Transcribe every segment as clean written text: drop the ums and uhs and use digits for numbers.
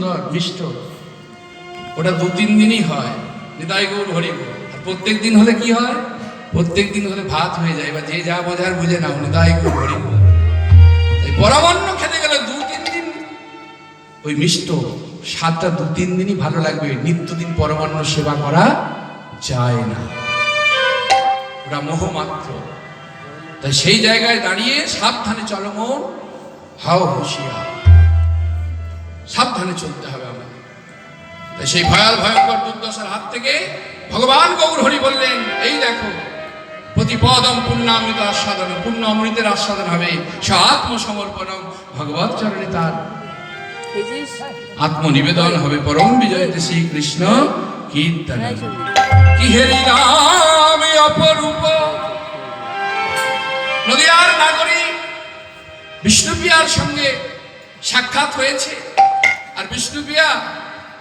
সুন্দর মিষ্ট, ওটা 2-3 দিনই হয়, নিতাই গৌর হরি গৌর। আর প্রত্যেক দিন হলে কি হয়? প্রত্যেক দিন হলে ভাত হয়ে যায়, বা যে যা বোঝার বুঝে নাও, নিতাই গৌর হরি গৌর। তাই পরমান্ন খেতে গেলে 2-3 দিন ওই মিষ্ট স্বাদটা 2-3 দিনই ভালো লাগবে, নিত্যদিন পরমান্ন সেবা করা যায় না, ওটা মোহ মাত্র। তাই সেই জায়গায় দাঁড়িয়ে সাবধানে চলো মন, হাও হুঁশিয়ার, সাবধানে চলতে হবে আমাদের। তাই সেই ভয়ঙ্কর দুর্দশার হাত থেকে ভগবান গৌর হরি বললেন, এই দেখো প্রতিপদম পুণ্যামৃত আস্বাদন, পুণ্য অমৃতের আস্বাদন হবে, সে আত্মসমর্পণম ভগবৎ চরণে তার আত্মনিবেদন হবে, পরম বিজয়তে শ্রীকৃষ্ণ কীর্তন। কি হেরি নামে অপরূপ নদিয়ার নাগরী বিষ্ণুপ্রিয়ার সঙ্গে সাক্ষাৎ হয়েছে। আর বিষ্ণুপ্রিয়া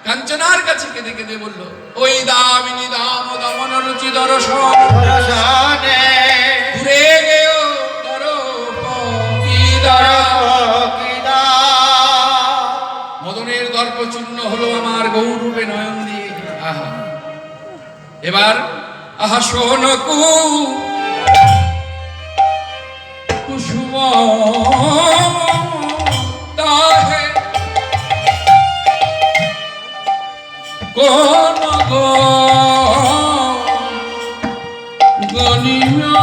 কাঞ্চনার কাছে কেঁদে কেঁদে বলল, ওই দামিনী দাম দমন রুচি দর্শন দূরে গেও মদনের দর্প চূর্ণ হলো আমার গৌরূপে নয়ন দিয়ে। আহা, এবার আহা সোনকু কুসুম তাহে কোন গনিয়া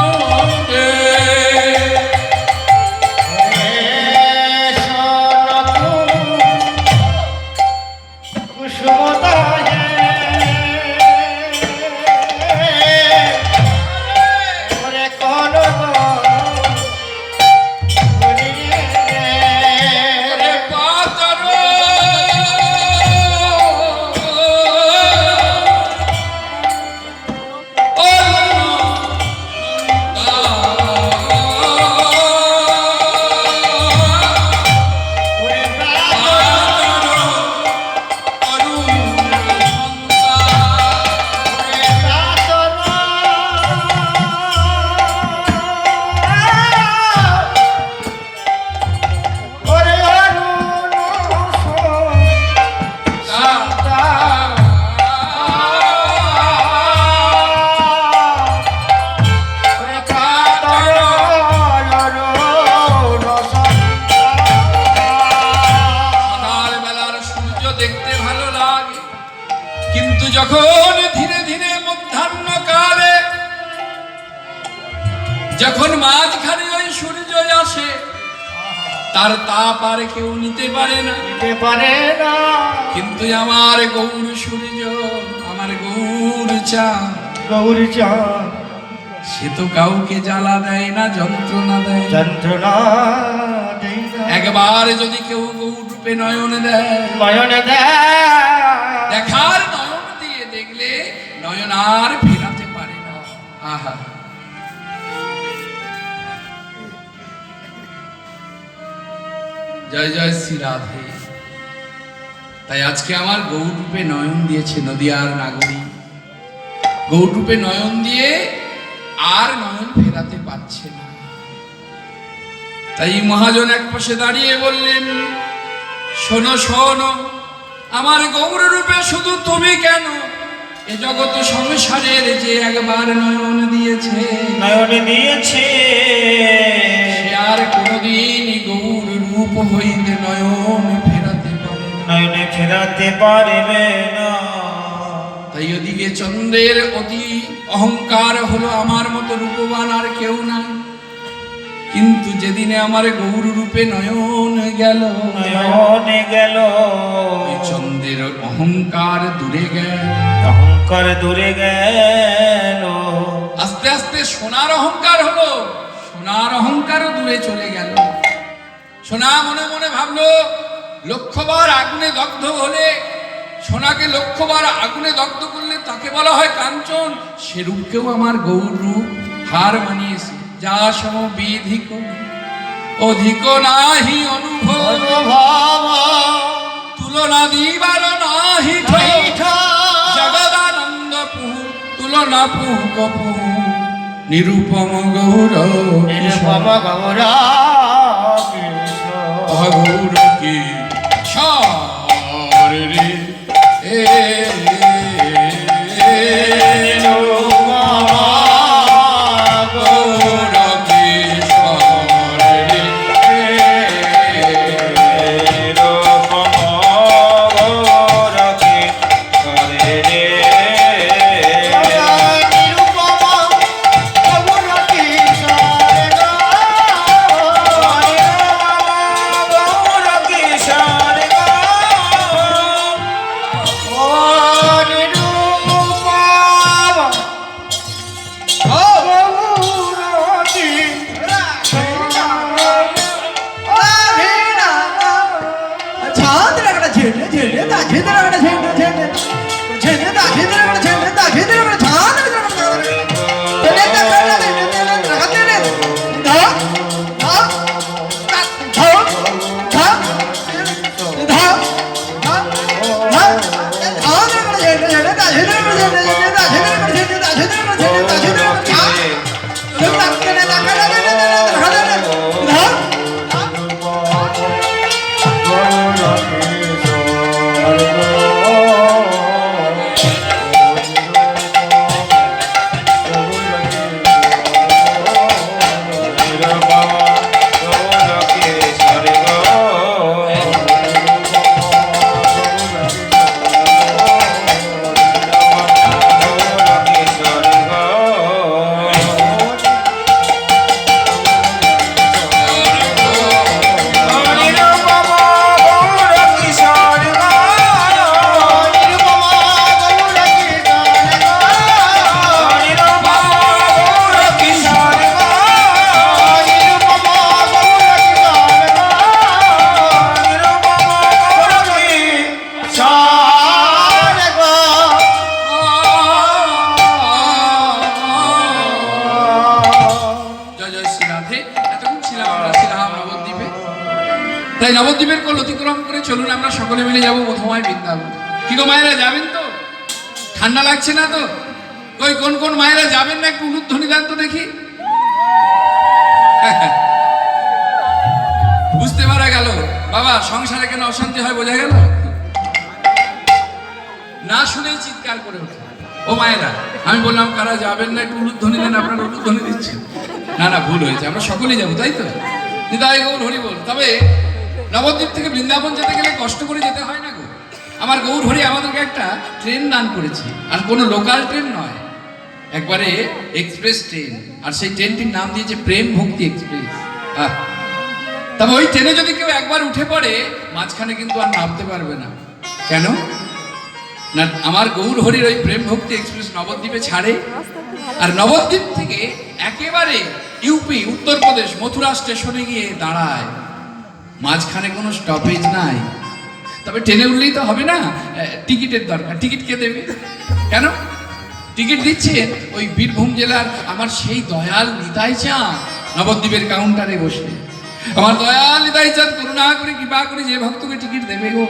যখন মাঝখানে ওই সূর্য আসে, তার তাপ আর কেউ নিতে পারে না, কিন্তু আমার গৌর সূর্য, আমার গৌর চাঁদ, সে তো কাউকে জ্বালা দেয় না, যন্ত্রণা দেয়, একবার যদি কেউ গৌর রূপে নয়ন দেয়, দেখার নয়ন দিয়ে দেখলে নয়ন আর ফেরাতে পারে না। আহা, জয় জয় শ্রী রাধে। তাই আজকে আমার গৌরূপে নয়ন দিয়েছে নদিয়ার নাগরী, গৌরূপে নয়ন দিয়ে আর নয়ন ফেরাতে পারছে না। তাই মহাজন এক পাশে দাঁড়িয়ে বললেন, শোনো শোনো, আমার গৌর রূপে শুধু তুমি কেন, এ জগৎ সংসারের যে একবার নয়ন দিয়েছে, সে আর কোনদিন গৌর রূপ হইতে নয়ন ফেরাতে পারবে না। তাই ওদিকে চন্দ্রের অতি অহংকার হলো, আমার মতো রূপবান আর কেউ নাই, কিন্তু যেদিনে আমার গৌর রূপে নয়ন গেল, চন্দ্রের অহংকার দূরে গেল, আস্তে আস্তে সোনার অহংকার হলো, সোনার অহংকারও দূরে চলে গেল। সোনা মনে মনে ভাবলো, লক্ষবার আগুনে দগ্ধ হলে, সোনাকে লক্ষবার আগুনে দগ্ধ করলে তাকে বলা হয় কাঞ্চন, সে রূপকেও আমার গৌর রূপ হার মানিয়েছে। যা সম বিধিক অধিক নাহি অনুভব, তুলনা দিবার নাহি জগদানন্দ পুহু, তুলনা পুহু কপু নিরূপম গৌর গৌর কি তাই নবদ্বীপের কোল অতিক্রম করে চলুন আমরা সকলে মিলে যাবো মধুময় বৃন্দাবন। কি গো মায়েরা, যাবেন তো? ঠান্ডা লাগছে না তো? কই কোন কোন মায়েরা যাবেন না একটু উলুধ্বনি দেন তো দেখি। বুঝতে পারা গেল বাবা, সংসারে কেন অশান্তি হয় বোঝা গেল। না শুনেই চিৎকার করে ওঠে। ও মায়েরা, আমি বললাম কারা যাবেন না একটু উলুধ্বনি দেন, আপনারা উলুধ্বনি দিচ্ছেন। না না, ভুল হয়েছে, আমরা সকলেই যাবো, তাই তো? নিতাই গৌর হরি বল। তবে নবদ্বীপ থেকে বৃন্দাবন যেতে গেলে কষ্ট করে যেতে হয় না গো। আমার গৌর হরি আমাদেরকে একটা ট্রেন দান করেছে, আর কোনো লোকাল ট্রেন নয়, একবারে এক্সপ্রেস ট্রেন। আর সেই ট্রেনটির নাম দিয়েছে প্রেম ভক্তি এক্সপ্রেস। তবে ওই ট্রেনে যদি কেউ একবার উঠে পড়ে মাঝখানে কিন্তু আর নামতে পারবে না। কেন না, আমার গৌর হরির ওই প্রেম ভক্তি এক্সপ্রেস নবদ্বীপে ছাড়ে, আর নবদ্বীপ থেকে একেবারে ইউপি উত্তরপ্রদেশ মথুরা স্টেশনে গিয়ে দাঁড়ায়। মাঝখানে কোনো স্টপেজ নাই। তবে ট্রেনে উঠলেই তো হবে না, টিকিটের দরকার। টিকিট কে দেবে? কেন টিকিট দিচ্ছে ওই বীরভূম জেলার আমার সেই দয়াল নিতাই চাঁদ নবদ্বীপের কাউন্টারে বসে। আমার দয়াল নিতাই চাঁদ করুণা করে কৃপা করে যে ভক্তকে টিকিট দেবে গো,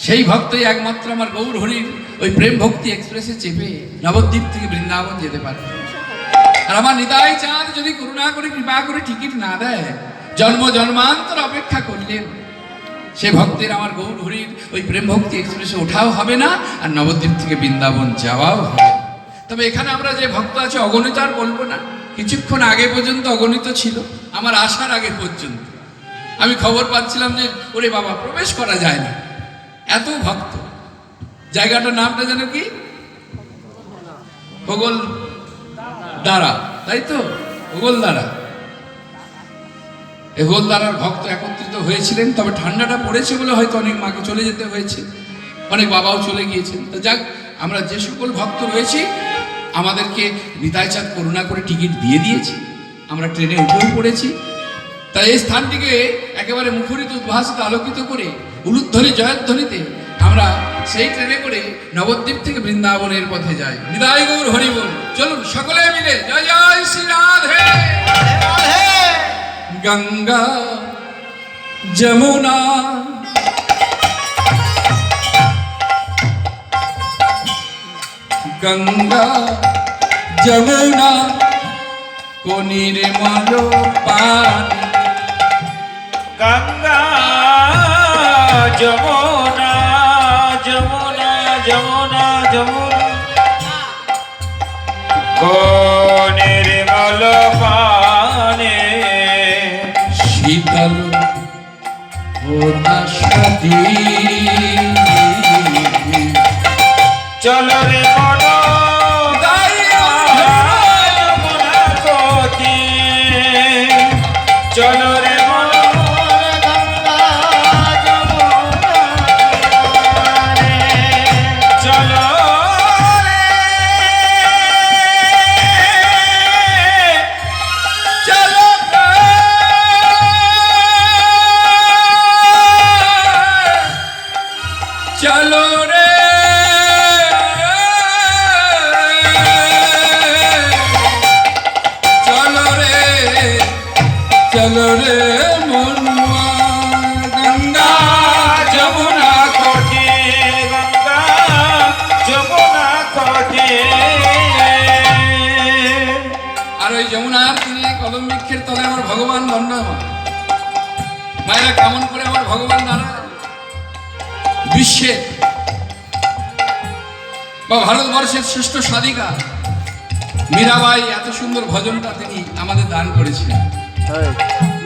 সেই ভক্তই একমাত্র আমার গৌর হরির ওই প্রেম ভক্তি এক্সপ্রেসে চেপে নবদ্বীপ থেকে বৃন্দাবন যেতে পারে। আর আমার নিতাই চাঁদ যদি করুণা করে কৃপা করে টিকিট না দেয়, জন্ম জন্মান্তর অপেক্ষা করলেন সে ভক্তের আমার গৌর হরির ওই প্রেম ভক্তি এক্সপ্রেসে ওঠাও হবে না, আর নবদ্বীপ থেকে বৃন্দাবন যাওয়াও হবে না। তবে এখানে আমরা যে ভক্ত আছে অগণিত আর বলবো না, কিছুক্ষণ আগে পর্যন্ত অগণিত ছিল। আমার আসার আগে পর্যন্ত আমি খবর পাচ্ছিলাম যে ওরে বাবা, প্রবেশ করা যায় না, এত ভক্ত। জায়গাটার নামটা যেন কি, হোগল দ্বারা, তাই তো? হোগল দ্বারা। এই হোগল দ্বারার ভক্ত একত্রিত হয়েছিলেন। তবে ঠান্ডাটা পড়েছে বলে হয়তো অনেক মাকে চলে যেতে হয়েছে, অনেক বাবাও চলে গিয়েছেন। তো যাক, আমরা যে সকল ভক্ত রয়েছি আমাদেরকে নিতাই চাঁদ করুণা করে টিকিট দিয়ে দিয়েছি, আমরা ট্রেনে উঠেও পড়েছি। তাই এই স্থানটিকে একেবারে মুখরিত উদ্ভাসিত আলোকিত করে উলুধ্বনি জয়ধ্বনিতে আমরা সেই ট্রেনে করে নবদ্বীপ থেকে বৃন্দাবনের পথে যাই। নিতাই গৌর হরি বল। চলুন সকলে মিলে জয় জয় শ্রী রাধে। গঙ্গা যমুনা গঙ্গা যমুনা কো নির্মল পানি। গঙ্গা যমুনা যমুনা যমুনা যমুনা কো নির্মল পানি। শীতল সতী চলো রে মন যমুনা কোতি, চলো রে মন গঙ্গা যমুনা রে, চলো রে চলো চলো রে চলো রে চলো রে মনুয়া গঙ্গা যমুনা কোটি। দণ্ডায়মান। মায়েরা কেমন করে আমার ভগবান দাঁড়ায় বিশ্বের বা ভারতবর্ষের শ্রেষ্ঠ সাধিকা মীরাবাই এত সুন্দর ভজনটা তিনি আমাদের দান করেছিলেন।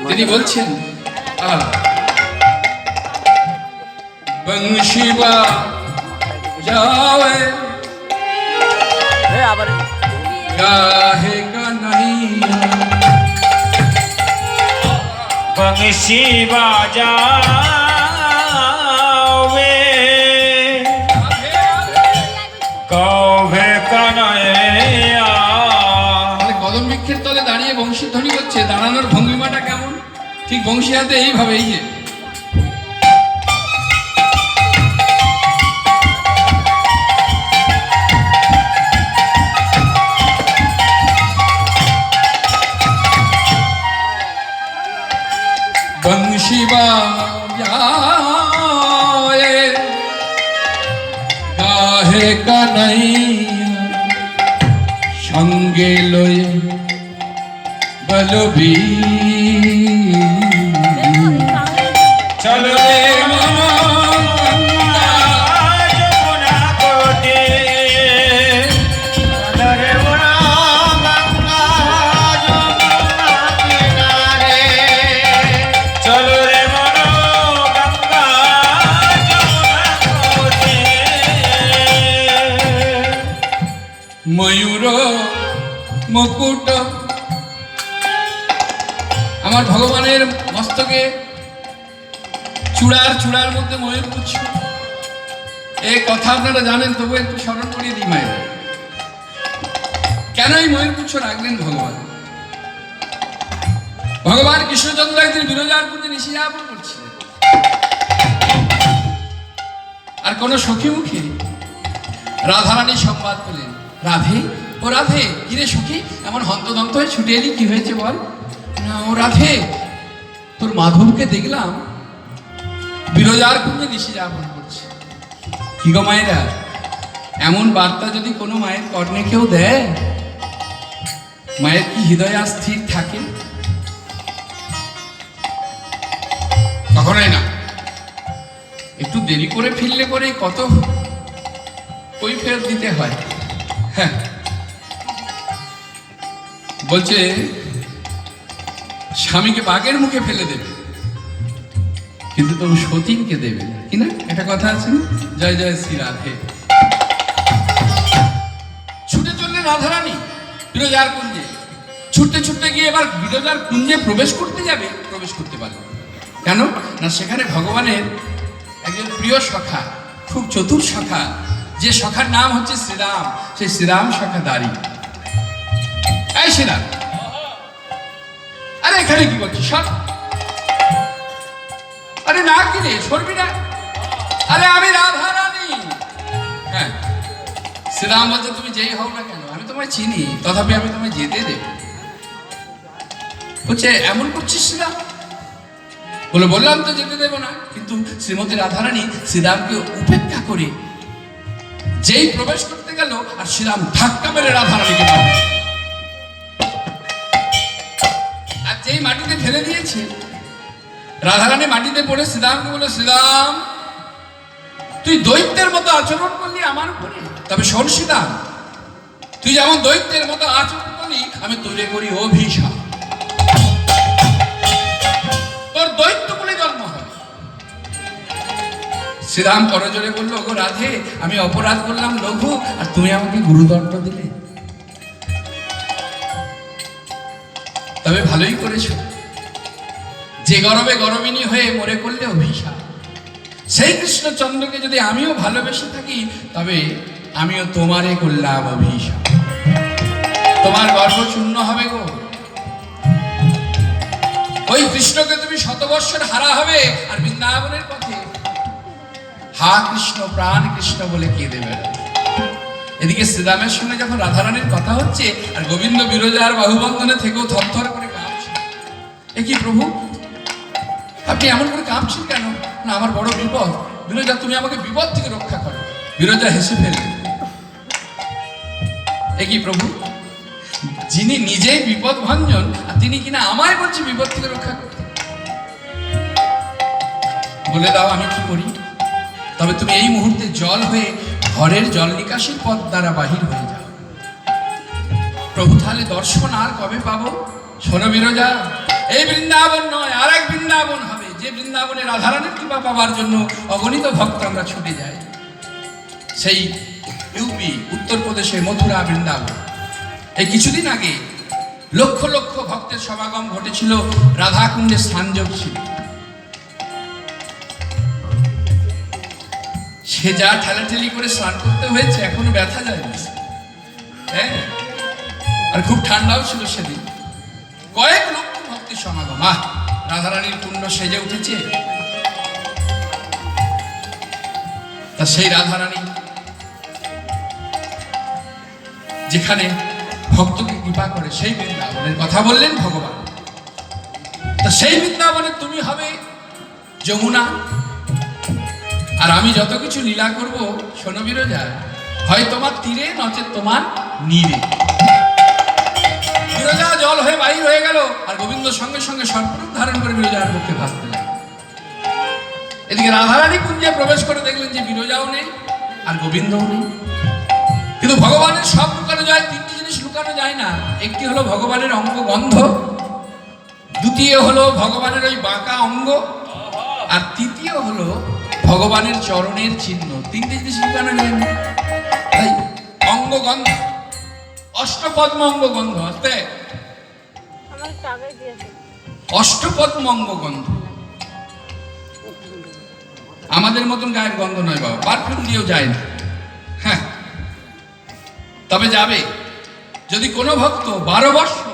তিনি বলছেন বংশীবা যাওয়ে গাহে কানাইয়া बंशी बाजावे कौवे कन्हैया। তাহলে কদম বৃক্ষের তলে দাঁড়িয়ে বংশী ধ্বনি করছে, দাঁড়ানোর ভঙ্গিমাটা কেমন? ঠিক বংশী হাতে এইভাবে, এই যে বংশী বাজায়ে গাহে কানাইয়া সঙ্গে লয়ে বলবীর। चलो रे मनो जमुना कोटे, चलो रे मनो गंगा जमुना किनारे, चलो रे मनो गंगा जमुना कोटे। ময়ূর মুকুট আমার ভগবানের মস্তকে চূড়ার মধ্যে ময়ূর পুচ্ছ, এই কথা আপনারা জানেন, তবু একটু স্মরণ করিয়ে দিই। মায়ের কেন এই ময়ূর পুচ্ছ রাখলেন ভগবান? ভগবান কৃষ্ণচন্দ্র একদিন বিরজার পুজো নিশিরাপন করছিলেন, আর কোন সখী মুখে রাধারানী সংবাদ পেলেন, রাধে ও রাধে, কিরে সখী এমন হন্তদন্ত হয়ে ছুটে এলি, কি হয়েছে বল? না ও রাধে, তোর মাধবকে দেখলাম বিরজার কুঞ্জে নিশি যাপন করছে। কি গো মায়েরা, এমন বার্তা যদি কোনো মায়ের কর্ণে কেউ দেয়, মায়ের কি হৃদয় আর স্থির থাকে? কখনোই না। একটু দেরি করে ফিরলে পরে কত কই ফেরত দিতে হয়। হ্যাঁ, বলছে স্বামীকে বাঘের মুখে ফেলে দেবে, কিন্তু তবু সতীনকে দেবে না, কি না? একটা কথা আছে না, জয় জয় শ্রী রাধে। ছুটে চললেন রাধারানী বিরজার কুঞ্জে, ছুটতে ছুটতে গিয়ে এবার বিরজার কুঞ্জে প্রবেশ করতে যাবে, প্রবেশ করতে পারল কেন না? সেখানে ভগবানের একজন প্রিয় সখা, খুব চতুর সখা, যে সখার নাম হচ্ছে শ্রীরাম, সেই শ্রীরাম সখা দাঁড়ি। এই শ্রীরাম, আরে এখানে কি করছিস? সব আরে না, কি রে, সরবি না? আরে আমি রাধা রানী। হ্যাঁ, শ্রীরাম বলছে তুমি যেই হও না কেন, আমি তোমায় চিনি, তথাপি আমি তোমায় যেতে দেব। বলছে এমন করছিস শ্রীরাম? বললাম তো যেতে দেব না, কিন্তু শ্রীমতী রাধারানী শ্রীরামকে উপেক্ষা করে যেই প্রবেশ করতে গেল, আর শ্রীরাম ধাক্কা মেরে রাধারানীকে মারল, আর যেই মাটিতে ফেলে দিয়েছে, রাধারানী মাটিতে পড়ে শ্রীরামকে বলে, শ্রীরাম তুই দৈত্যের মতো আচরণ করলি আমার উপরে, তবে শোন শ্রীরাম, তুই যেমন দৈত্যের মতো আচরণ করলি, আমি তৈরি করি অভিশাপ, তোর দৈত্য বলে জন্ম হয়। শ্রীরাম করজোরে বলল, গো রাধে, আমি অপরাধ করলাম লঘু, আর তুমি আমাকে গুরুদণ্ড দিলে, তবে ভালোই করেছো, যে গরবে গরবিনী হয়ে মরে করলে অভিশাপ। সেই কৃষ্ণচন্দ্রকে যদি আমিও ভালোবেসে থাকি, তবে আমিও তোমারে করলাম অভিশাপ, তোমার গর্ভ শূন্য হবে গো। ওই কৃষ্ণকে তুমি শতবর্ষের হারা হবে, আর বৃন্দাবনের পথে হা কৃষ্ণ প্রাণ কৃষ্ণ বলে কেঁদে বেড়াবে। এদিকে শ্রীরামের সঙ্গে যখন রাধারানীর কথা হচ্ছে, আর গোবিন্দ বিরজার বাহুবন্ধনে থেকেও থরথর করে কাঁপছে। এ কি প্রভু, আপনি এমন করে কাঁপছেন কেন? না আমার বড় বিপদ, বিরজা তুমি আমাকে বিপদ থেকে রক্ষা করো। বিরজা হেসে ফেললেন, এ কি প্রভু, যিনি নিজেই বিপদ ভঞ্জন আর তিনি কিনা আমায় বলছে বিপদ থেকে রক্ষা করতে। বলে দাও আমি কি করি? তবে তুমি এই মুহূর্তে জল হয়ে ঘরের জল নিকাশির পথ দ্বারা বাহির হয়ে যাও। প্রভু তাহলে দর্শন আর কবে পাবো? শোনো বিরজা, এই বৃন্দাবন নয়, আর এক বৃন্দাবন হবে, যে বৃন্দাবনে রাধারানীর কৃপা পাবার জন্য অগণিত ভক্ত আমরা ছুটে যাই। সেই ইউপি উত্তরপ্রদেশের মথুরা বৃন্দাবন। এই কিছুদিন আগে লক্ষ লক্ষ ভক্তের সমাগম ঘটেছিল, রাধাকুণ্ডে স্নানযোগ ছিল। সে যা ঠেলাঠেলি করে স্নান করতে হয়েছে এখনো ব্যথা যায়নি, হ্যাঁ। আর খুব ঠান্ডাও ছিল সেদিন। কয়েক লক্ষ ভক্তের সমাগম। রাধারানীর কুণ্ড সেজে উঠেছে। তা সেই রাধারানী যেখানে ভক্তকে কৃপা করে সেই বৃন্দাবনের কথা বললেন ভগবান। তা সেই বৃন্দাবনে তুমি হবে যমুনা, আর আমি যত কিছু লীলা করব শোনো বিরজা, হয় তোমার তীরে নচেত তোমার নীরে। বিরজা জল হয়ে বাহির হয়ে গেল, আর গোবিন্দ সঙ্গে সঙ্গে সর্বরূপ ধারণ করে বিরজার পক্ষে ভাসতে লাগলো। এদিকে রাধারানী কুঞ্জে প্রবেশ করে দেখলেন যে বিরজাও নেই আর গোবিন্দও নেই। কিন্তু ভগবানের সব লুকানো যায়, তিনটি জিনিস লুকানো যায় না। একটি হলো ভগবানের অঙ্গ গন্ধ, দ্বিতীয় হলো ভগবানের ওই বাঁকা অঙ্গ, আর তৃতীয় হলো ভগবানের চরণের চিহ্ন। তিনটি জিনিস লুকানো যায় না। তাই অঙ্গ গন্ধ, অষ্টপদ্ম অঙ্গ গন্ধ, আসতে অষ্টপদ্ম অঙ্গ গন্ধ। আমাদের মতন গায়ের গন্ধ নয় বাবা, পারফিউম দিয়েও যায় না। হ্যাঁ, তবে যাবে যদি কোনো ভক্ত 12 বছর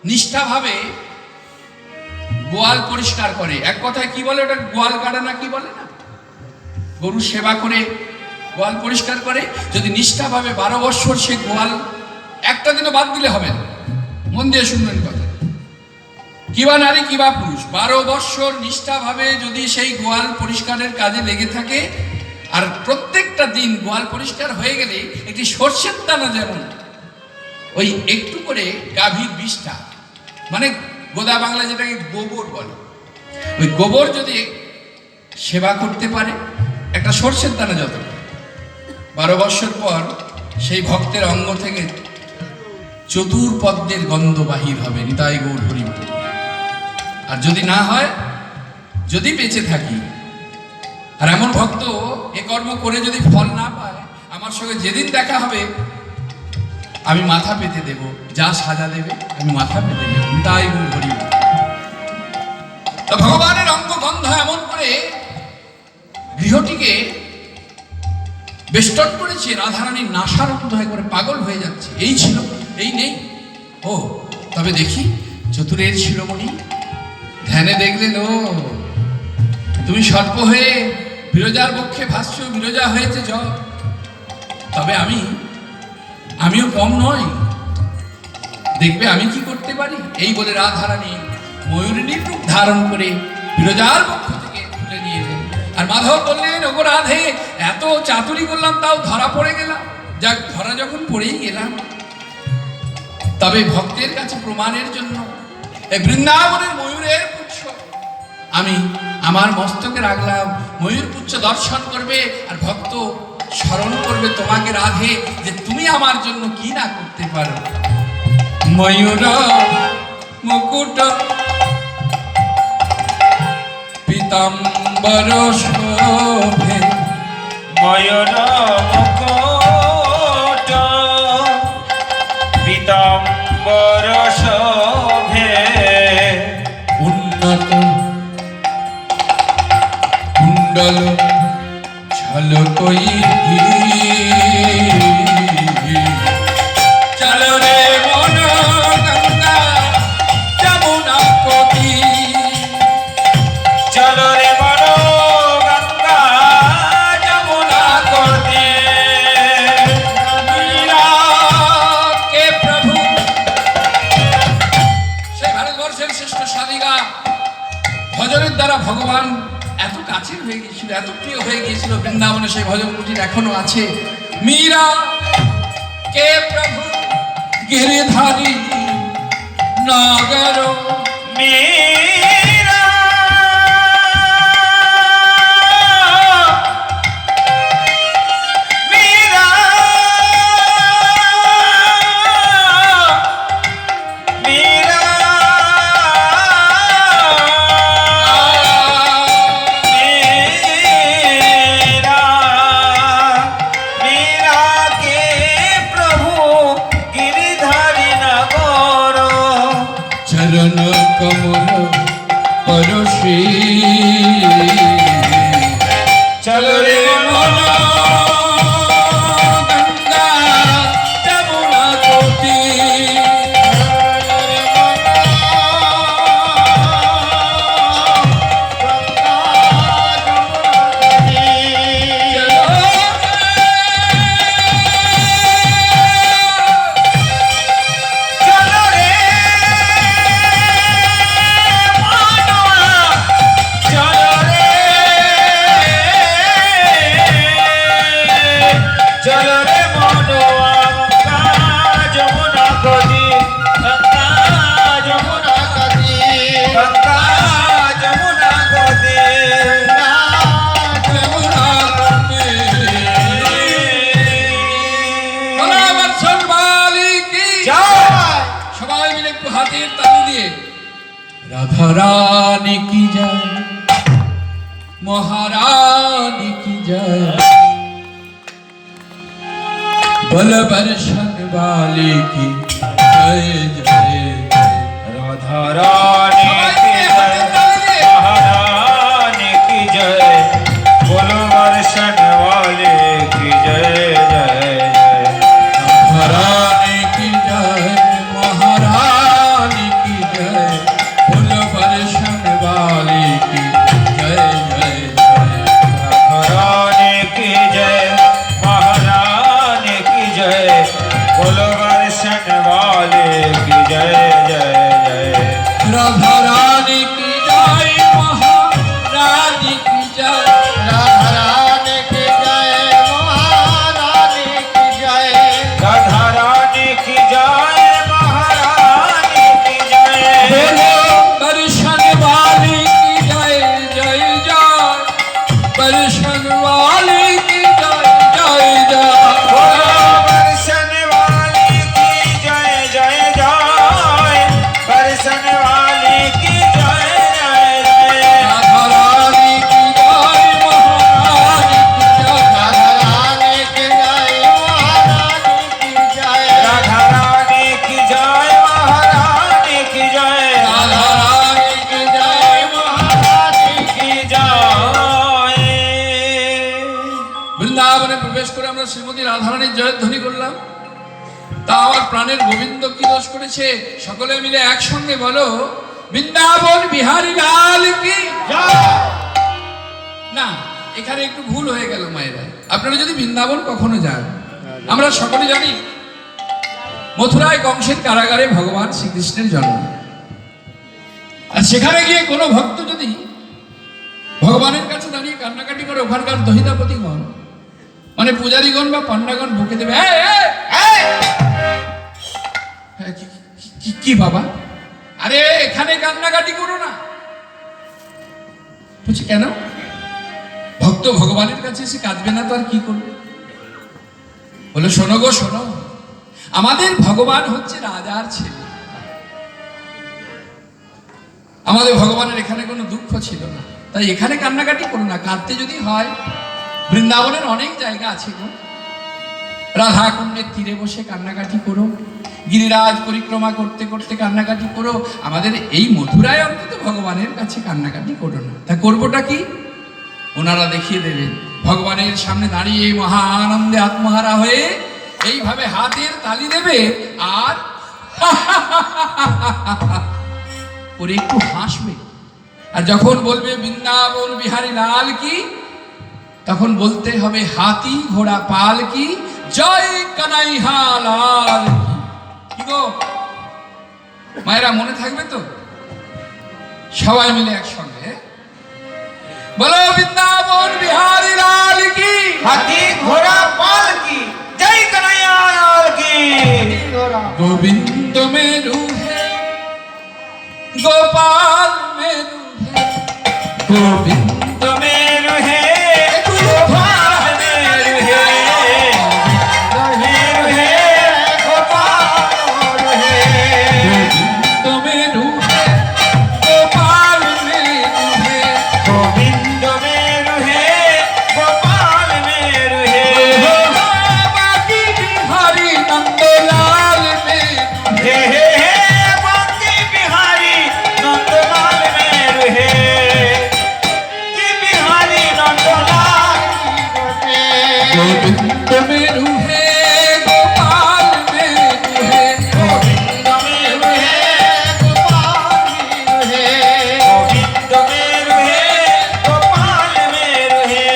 নিষ্ঠাভাবে গোয়াল পরিষ্কার করে। এক কথায় কি বলে ওটা, গোয়াল কাটা না কি বলে না, গরু সেবা করে গোয়াল পরিষ্কার করে। যদি নিষ্ঠাভাবে 12 বছর সে গোয়াল একটা দিনও বাদ দিলে হবে না। মন দিয়ে শুনবেন কথা, কিবা নারী কিবা পুরুষ, 12 বছর নিষ্ঠাভাবে যদি সেই গোয়াল পরিষ্কারের কাজে লেগে থাকে, আর প্রত্যেকটা দিন গোয়াল পরিষ্কার হয়ে গেলে একটি সর্ষের দানা যেমন ওই একটু করে গাভীর বিষটা, মানে গোদা বাংলা যেটাকে গোবর বলে, ওই গোবর যদি সেবা করতে পারে একটা সর্ষের দানা যত, 12 বছর পর সেই ভক্তের অঙ্গ থেকে চতুর্পদ্মের গন্ধ বাহির হবে। নিতাই গৌর হরি বল। আর যদি না হয়, যদি বেঁচে থাকি, আর এমন ভক্ত এ কর্ম করে যদি ফল না পায়, আমার সঙ্গে যেদিন দেখা হবে আমি মাথা পেতে দেব, যা সাজা দেবে আমি মাথা পেতে দেব। নিতাই গৌর হরি বল। তা ভগবানের অঙ্গ গন্ধ এমন করে গৃহটিকে বেষ্টন করেছে, রাধারানীর নাসারক্ত হয়ে করে পাগল হয়ে যাচ্ছে। এই ছিল, এই নেই। ও তবে দেখি চতুরের শিরোমণি, ধ্যানে দেখলেন ও তুমি সর্প হয়ে বিরজার পক্ষে ভাষ্য, বিরজা হয়েছে জল। তবে আমিও কম নয়, দেখবে আমি কি করতে পারি। এই বলে রাধারানী ময়ূরিণীর রূপ ধারণ করে বিরজার পক্ষ থেকে তুলে নিয়ে এলেন। আর মাধব বললেন, ওগো রাধে, এত চাতুরি করলাম তাও ধরা পড়ে গেলাম। যাক, ধরা যখন পড়েই গেলাম, তবে ভক্তের কাছে প্রমাণের জন্য এই বৃন্দাবনের ময়ূরের পুচ্ছ আমি আমার মস্তকে রাখলাম। ময়ূর পুচ্ছ দর্শন করবে আর ভক্ত স্মরণ করবে তোমাকে রাধে, যে তুমি আমার জন্য কি না করতে পারো। ময়ূর মুকুট পীতাম্বর শোভে, ময়ূর মুকুট পীতাম্বর শোভে, উন্নত কুণ্ডল ঝলকই চলো রে মন গঙ্গা যমুনা কবি, চলো রে মন গঙ্গা যমুনা কবি। मीरा के प्रभु। সেই ভারতবর্ষের শ্রেষ্ঠ সাধিকা ভজনের দ্বারা ভগবান এত কাছের হয়ে গিয়েছিল, এত প্রিয় হয়ে গিয়েছিল, বৃন্দাবনে সেই ভজন কুটির এখনো আছে। মীরা কে প্রভু गिरधारी नागर मीरा मीरा मीरा मीरा मीरा के प्रभु गिरधारी नगर चरण कमल परोशी चल रे मना गंगा जमुना कोटी चल रे मानवा चल रे चल रे मानवा गंगा जमुना कदी गंगा जमुना कदी गंगा जमुना कदी जमुना कोटी বরাবর সম্ভালি কি जय সবাই মিলে একটু হাতের তালি দিয়ে রাধা রানী কি জয় মহারানী কি জয় বল বর্ষণ वाली की जय जय राधा रानी की जय महारानी की जय बोलो वर्षण वाले की जय जय जय रानी की जय महारानी की जय फूल बरसन वाली की जय जय जय रानी की जय महारानी की जय बोलो वर्षण वाले की जय जय जय राधा रानी की जय महारानी की जय राधा रानी की जय महारानी की जय राधा रानी की जय महारानी की जय बोलो बरसन वाली की जय जय जय बरसन वाली की जय जय जय बोलो वर्षण वाली की जय जय जय वर्षण वाली की जय जय जय राधा रानी की जय महारानी की जय राधा रानी की जय महारानी की जय राधा रानी की जय महारानी की राधा रानी की जय महारानी की जय বৃন্দাবনে প্রবেশ করে আমরা শ্রীমতী রাধারানীর জয়ধ্বনি করলাম। তা আমার প্রাণের গোবিন্দ কি দোষ করেছে? সকলে মিলে একসঙ্গে বলো, বৃন্দাবন বিহারী লাল কি। না, এখানে একটু ভুল হয়ে গেল মায়েরা। আপনারা যদি বৃন্দাবন কখনো যান, আমরা সকলে জানি মথুরায় কংসের কারাগারে ভগবান শ্রীকৃষ্ণের জন্ম। আর সেখানে গিয়ে কোনো ভক্ত যদি ভগবানের কাছে দাঁড়িয়ে কান্নাকাটি করে, ওখানকার দহিতাপতিগণ মানে পূজারীগণ বা পান্ডাগণ বকে দেবে, "এই, এই, এই!" হ্যাঁ, কি বাবা? আরে এখানে কান্নাকাটি করো না। বলছি কেন? ভক্ত ভগবানের কাছে এসে কাঁদবে না তো আর কি করবে? বলে শোনো গো শোনো, আমাদের ভগবান হচ্ছে রাজার ছেলে। আমাদের ভগবানের এখানে কোনো দুঃখ ছিল না, তাই এখানে কান্নাকাটি করো না। কাঁদতে যদি হয়, বৃন্দাবনের অনেক জায়গা আছে গো। রাধা কুণ্ডের তীরে বসে কান্নাকাটি করো, গিরিরাজ পরিক্রমা করতে করতে কান্নাকাটি করো। আমাদের এই মথুরায় অন্তত ভগবানের কাছে কান্নাকাটি করো না। তা করবোটা কি? ওনারা দেখিয়ে দেবেন। ভগবানের সামনে দাঁড়িয়ে মহা আনন্দে আত্মহারা হয়ে এইভাবে হাতের তালি দেবে আর করে একটু হাসবে। আর যখন বলবে বৃন্দাবন বিহারী লাল কি, তখন বলতে হবে হাতি ঘোড়া পাল কি, জয় কানাইহা লাল কি। গো মায়েরা, মনে থাকবে তো? সবাই মিলে একসঙ্গে বলো, বৃন্দাবন বিহারী লাল কি, हाथी घोड़ा पाल की जय कन्हैया लाल की গোবিন্দ गोविंद मेरू है गोपाल मेरू है गोविंद मेरु है गोपाल मेरु है मेरु है गोपाल है गोविंद मेरू है गोपाल मेरू है गोविंद मेरु है गोपाल मेरु है बाकी बिहारी नंदलाल मेरू हे हे हे बांके बिहारी नंदलाल मेरु है कि बिहारी नंदलाल गोविंद मेरू है गोपाल मेरू है गोविंद मेरु है गोपाल मेरु है गोविंद मेरु है गोपाल मेरु है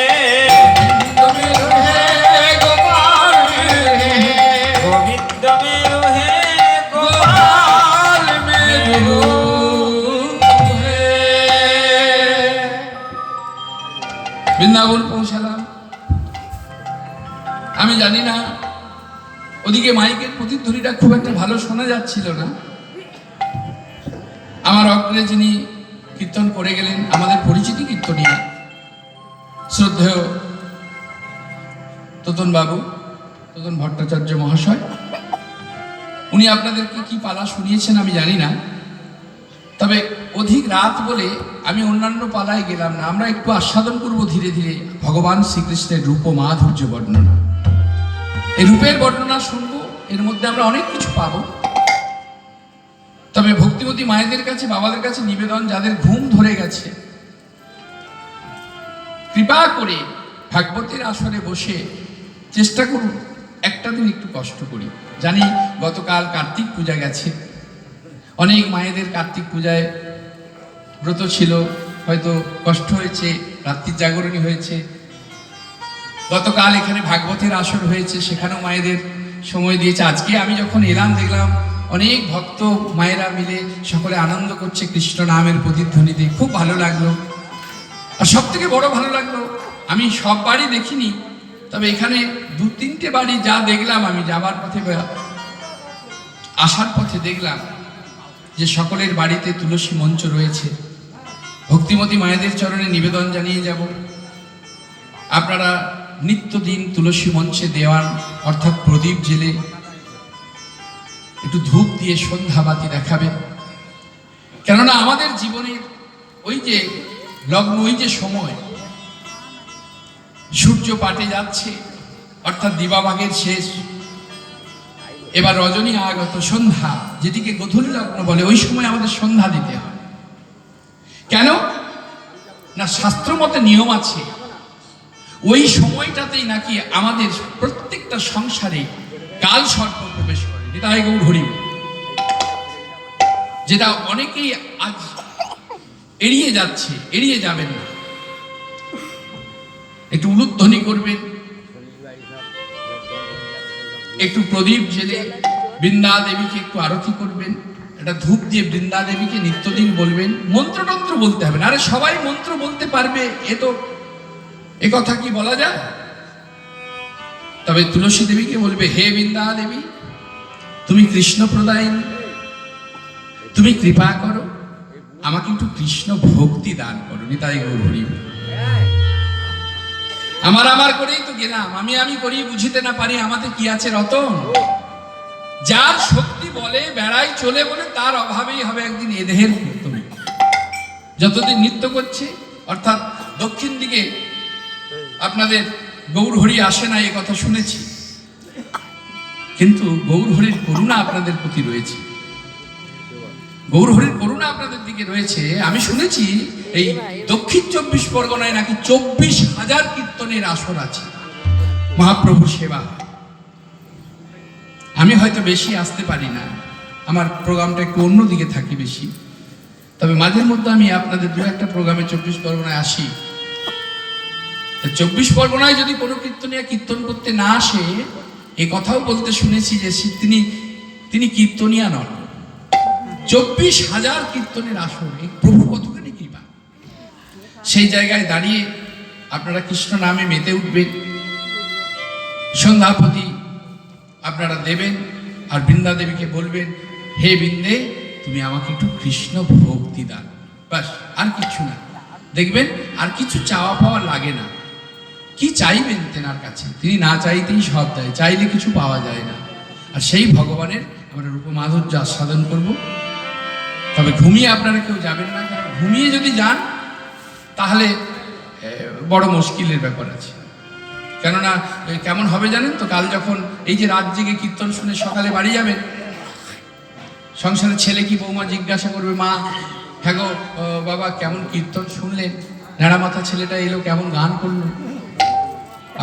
गोविंद मेरू है गोपाल मेरू है गोविंद मेरु है गोपाल मेरू है। বৃন্দাবন পৌঁছালাম। আমি জানি না ওদিকে মাইকের প্রতিধ্বনিটা খুব একটা ভালো শোনা যাচ্ছিল না। আমার অগ্রে যিনি কীর্তন করে গেলেন আমাদের পরিচিতি কীর্তনিয়া শ্রদ্ধেয় তোতন বাবু, তোতন ভট্টাচার্য মহাশয়, উনি আপনাদেরকে কি পালা শুনিয়েছেন আমি জানি না, তবে অধিক রাত বলে আমি অন্যান্য পালায় গেলাম না। আমরা একটু আস্বাদন করব ধীরে ধীরে ভগবান শ্রীকৃষ্ণের রূপ ও মাধুর্য বর্ণনা। এই রূপের বর্ণনা শুনবো, এর মধ্যে আমরা অনেক কিছু পাবো। তবে ভক্তিমতী মায়েদের কাছে, বাবাদের কাছে নিবেদন, যাদের ঘুম ধরে গেছে কৃপা করে ভাগবতের আসরে বসে চেষ্টা করুন একটা দিন একটু কষ্ট করি। জানি গতকাল কার্তিক পূজা গেছে, অনেক মায়েদের কার্তিক পূজায় ব্রত ছিল, হয়তো কষ্ট হয়েছে, রাত্রির জাগরণী হয়েছে। গতকাল এখানে ভাগবতের আসর হয়েছে, সেখানেও মায়েদের সময় দিয়েছে। আজকে আমি যখন এলাম দেখলাম অনেক ভক্ত মায়েরা মিলে সকলে আনন্দ করছে কৃষ্ণ নামের প্রতিধ্বনিতে, খুব ভালো লাগলো। আর সব থেকে বড় ভালো লাগলো, আমি সব বাড়ি দেখিনি, তবে এখানে 2-3টে বাড়ি যা দেখলাম, আমি যাবার পথে আসার পথে দেখলাম যে সকলের বাড়িতে তুলসী মঞ্চ রয়েছে। ভক্তিমতী মায়েদের চরণে নিবেদন জানিয়ে যাব, আপনারা নিত্যদিন তুলসী মঞ্চে দেওয়ান অর্থাৎ প্রদীপ জেলে একটু ধূপ দিয়ে সন্ধ্যাবাতি দেখাবেন। কেননা আমাদের জীবনের ওই যে লগ্ন, ওই যে সময় সূর্য পাটে যাচ্ছে অর্থাৎ দিবাভাগের শেষ, এবার রজনী আগত সন্ধ্যা, যেটিকে গোধূলি লগ্ন বলে, ওই সময় আমাদের সন্ধ্যা দিতে হয়। কেন না, শাস্ত্র মতে নিয়ম আছে ওই সময়টাতেই নাকি আমাদের প্রত্যেকটা সংসারে কাল সর্প প্রবেশ করে। নিতাই গৌর হরি বল। যেটা অনেকেই আজ এড়িয়ে যাচ্ছে, এড়িয়ে যাবেন না। একটু উলুধ্বনি করবেন, একটু প্রদীপ জেলে বৃন্দা দেবীকে একটু আরতি করবেন, একটা ধূপ দিয়ে বৃন্দা দেবীকে নিত্যদিন বলবেন। মন্ত্রতন্ত্র বলতে হবে না, আরে সবাই মন্ত্র বলতে পারবে এ কথা কি বলা যায়? তবে তুলসী দেবীকে বলবে, হে বৃন্দা দেবী, তুমি কৃষ্ণ প্রদায়িনী, তুমি কৃপা করো, আমাকে একটু কৃষ্ণ ভক্তি দান করো। নিতাই গৌর হরি বল। আমার করেই তো গেলাম, আমি করি বুঝিতে না পারি আমাদের কি আছে রতন। যার শক্তি বলে বেড়াই চলে বলে, তার অভাবেই হবে একদিন এ দেহের কীর্তন। যতদিন নৃত্য করছে, অর্থাৎ দক্ষিণ দিকে আপনাদের গৌরহরি আসে না, এ কথা শুনেছি, কিন্তু গৌরহরির করুণা আপনাদের প্রতি রয়েছে, গৌরহরির করুণা আপনাদের দিকে রয়েছে। আমি শুনেছি এই দক্ষিণ 24 পরগনায় নাকি 24,000 কীর্তনের আসর আছে, মহাপ্রভুর সেবা হয়। আমি হয়তো বেশি আসতে পারি না, আমার প্রোগ্রামটা একটু অন্যদিকে থাকি বেশি, তবে মাঝের মধ্যে আমি আপনাদের 2-1টা প্রোগ্রামে 24 পরগনায় আসি। 24 পরগনায় যদি কোনো কীর্তনিয়া কীর্তন করতে না আসে, এ কথাও বলতে শুনেছি যে তিনি কীর্তনিয়া নন। 24,000 কীর্তনের আসর, এই প্রভু কতখানি কৃপা। সেই জায়গায় দাঁড়িয়ে আপনারা কৃষ্ণ নামে মেতে উঠবেন, সন্ধ্যাপতি আপনারা দেবেন, আর বৃন্দা দেবীকে বলবেন, হে বিন্দে, তুমি আমাকে একটু কৃষ্ণ ভক্তি দান, ব্যাস, আর কিছু না। দেখবেন আর কিছু চাওয়া পাওয়া লাগে না। কি চাইবেন তেনার কাছে? তিনি না চাইতেই সব দেয়, চাইলে কিছু পাওয়া যায় না। আর সেই ভগবানের আমরা রূপমাধুর্য আস্বাদন করব। তবে ঘুমিয়ে আপনারা কেউ যাবেন না, কারণ ঘুমিয়ে যদি যান তাহলে বড় মুশকিলের ব্যাপার আছে। কেননা কেমন হবে জানেন তো, কাল যখন এই যে রাত জেগে কীর্তন শুনে সকালে বাড়ি যাবেন, সংসারের ছেলে কি বৌমা জিজ্ঞাসা করবে, মা হ্যাঁ গো বাবা কেমন কীর্তন শুনলেন, নেড়া মাথা ছেলেটা এলো কেমন গান করলো,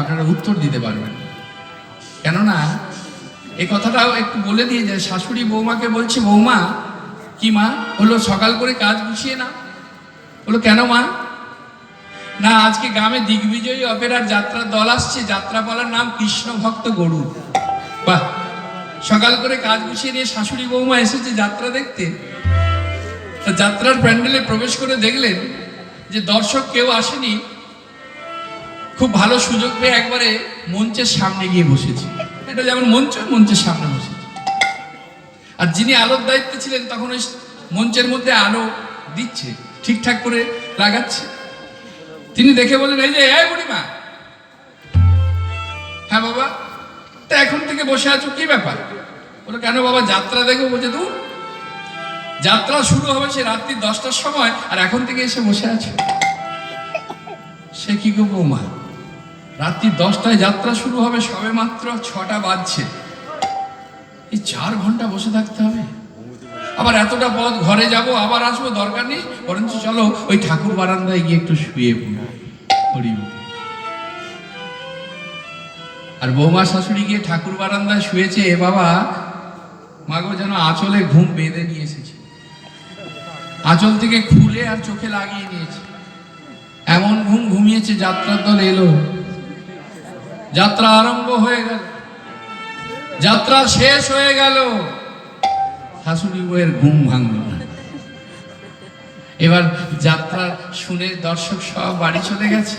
আপনারা উত্তর দিতে পারবেন। কেননা এই কথাটাও একটু বলে দিয়ে যায়, শাশুড়ি বৌমাকে বলছে, বৌমা কি মা, হলো সকাল করে কাজ গুছিয়ে না। বলো কেন মা? না আজকে গ্রামে দিগ্বিজয়ী অপেরার যাত্রার দল আসছে, যাত্রাপালার নাম কৃষ্ণ ভক্ত গরু। বাহ, সকাল করে কাজ গুছিয়ে নিয়ে শাশুড়ি বৌমা এসেছে যাত্রা দেখতে। তা যাত্রার প্যান্ডেলে প্রবেশ করে দেখলেন যে দর্শক কেউ আসেনি। খুব ভালো সুযোগ পেয়ে একবারে মঞ্চের সামনে গিয়ে বসেছে। এটা যেমন মঞ্চের সামনে বসেছে। আর যিনি আলোর দায়িত্বে ছিলেন তখন ওই মঞ্চের মধ্যে আলো দিচ্ছে, ঠিকঠাক করে লাগাচ্ছে। তিনি দেখে বলেন, এই যে এই বুড়িমা, হ্যাঁ বাবা, তা এখন থেকে বসে আছো, কি ব্যাপার? বলো কেন বাবা, যাত্রা দেখো। বলছে দূর, যাত্রা শুরু হবে সে রাত্রি 10টার সময়, আর এখন থেকে এসে বসে আছো। সে কি গো বৌমা, রাত্রি 10টায় যাত্রা শুরু হবে, সবে মাত্র 6টা বাজছে, এই 4 ঘন্টা বসে থাকতে হবে? আবার এতটা পথ, ঘরে যাব আবার আসবো, দরকার নেই, বরঞ্চ চলো ওই ঠাকুর বারান্দায় গিয়ে একটু শুয়ে পড়ি। আর বৌমা শাশুড়ি গিয়ে ঠাকুর বারান্দায় শুয়েছে। এ বাবা, মাগো যেন আঁচলে ঘুম বেঁধে নিয়ে এসেছে, আঁচল থেকে খুলে আর চোখে লাগিয়ে নিয়েছে। এমন ঘুম ঘুমিয়েছে, যাত্রার দল এলো, যাত্রা আরম্ভ হয়ে গেল, যাত্রা শেষ হয়ে গেল, শাশুড়ি বউয়ের ঘুম ভাঙল না। এবার যাত্রা শুনে দর্শক সব বাড়ি চলে গেছে।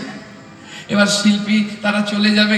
এবার শিল্পী তারা চলে যাবে।